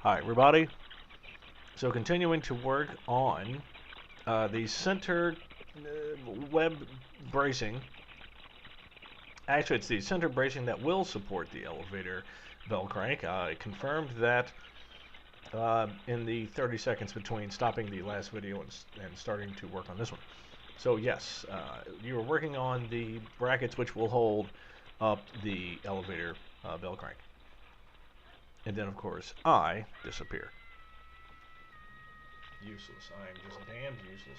Hi everybody. So continuing to work on the center web bracing. Actually, it's the center bracing that will support the elevator bell crank. I confirmed that in the 30 seconds between stopping the last video and starting to work on this one. So yes, you are working on the brackets which will hold up the elevator bell crank. And then of course I disappear. Useless. I am just damned useless.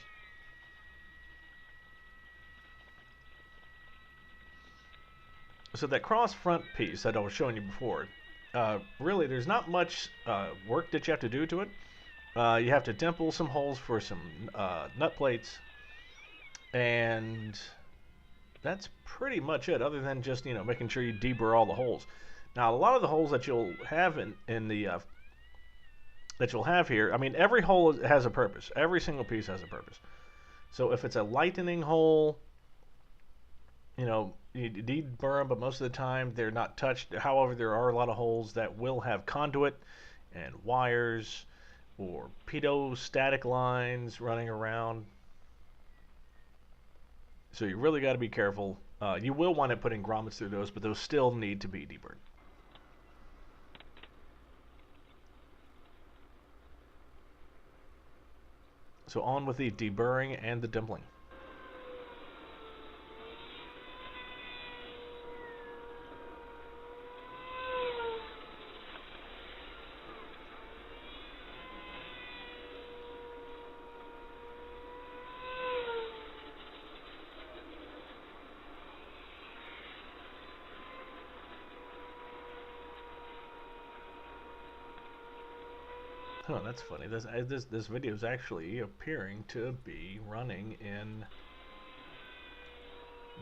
So that cross front piece that I was showing you before, really there's not much work that you have to do to it. You have to dimple some holes for some nut plates, and that's pretty much it, other than just making sure you deburr all the holes. Now a lot of the holes that you'll have in the that you'll have here, I mean every hole has a purpose. Every single piece has a purpose. So if it's a lightning hole, you deburr them, but most of the time they're not touched. However, there are a lot of holes that will have conduit and wires or pitot-static lines running around. So you really got to be careful. You will wind up putting grommets through those, but those still need to be deburred. So on with the deburring and the dimpling. Oh, that's funny. This video is actually appearing to be running in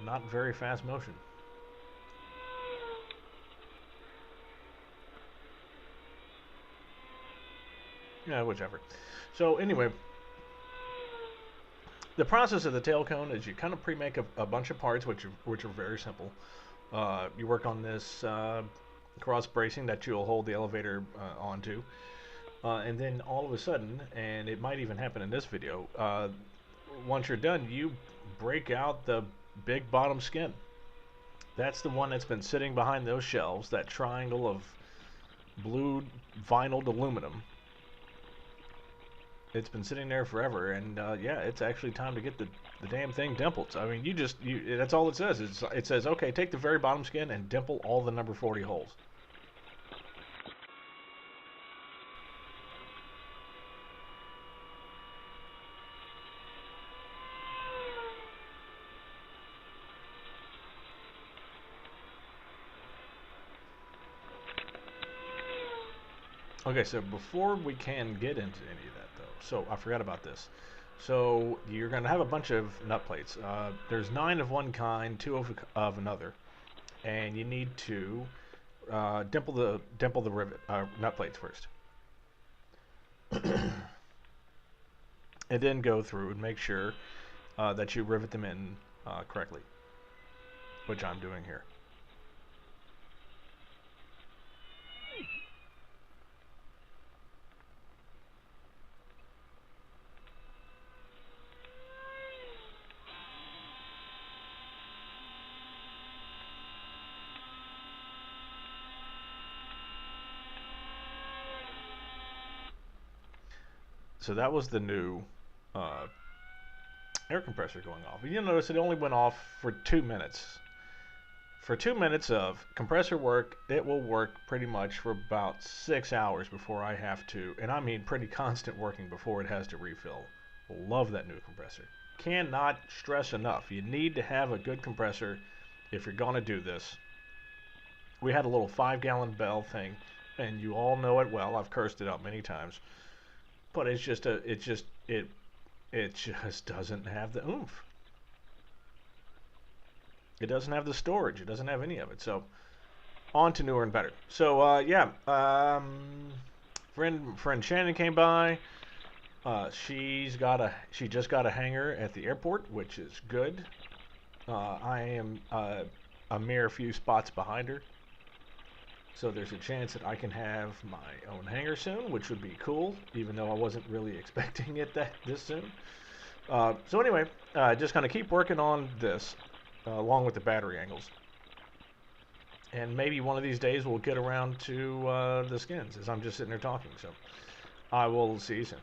not very fast motion. Yeah, whichever. So anyway, the process of the tail cone is you kind of pre-make a bunch of parts, which are very simple. You work on this cross bracing that you'll hold the elevator onto. And then all of a sudden, and it might even happen in this video, once you're done, you break out the big bottom skin. That's the one that's been sitting behind those shelves, that triangle of blue vinyl aluminum. It's been sitting there forever, and yeah, it's actually time to get the damn thing dimpled. I mean, that's all it says. It says, okay, take the very bottom skin and dimple all the number 40 holes. Okay, so before we can get into any of that, though, so I forgot about this. So you're going to have a bunch of nut plates. There's 9 of one kind, 2 of another, and you need to dimple the rivet nut plates first, and then go through and make sure that you rivet them in correctly, which I'm doing here. So that was the new air compressor going off. You'll notice it only went off for 2 minutes. For 2 minutes of compressor work, it will work pretty much for about 6 hours before I have to, and I mean pretty constant working before it has to refill. Love that new compressor. Cannot stress enough. You need to have a good compressor if you're going to do this. We had a little 5-gallon bell thing, and you all know it well. I've cursed it out many times. But it just doesn't have the oomph. It doesn't have the storage. It doesn't have any of it. So on to newer and better. So yeah, friend Shannon came by. She just got a hanger at the airport, which is good. I am a mere few spots behind her. So there's a chance that I can have my own hangar soon, which would be cool, even though I wasn't really expecting it this soon. So anyway, just kind of keep working on this, along with the battery angles. And maybe one of these days we'll get around to the skins as I'm just sitting there talking. So I will see you soon.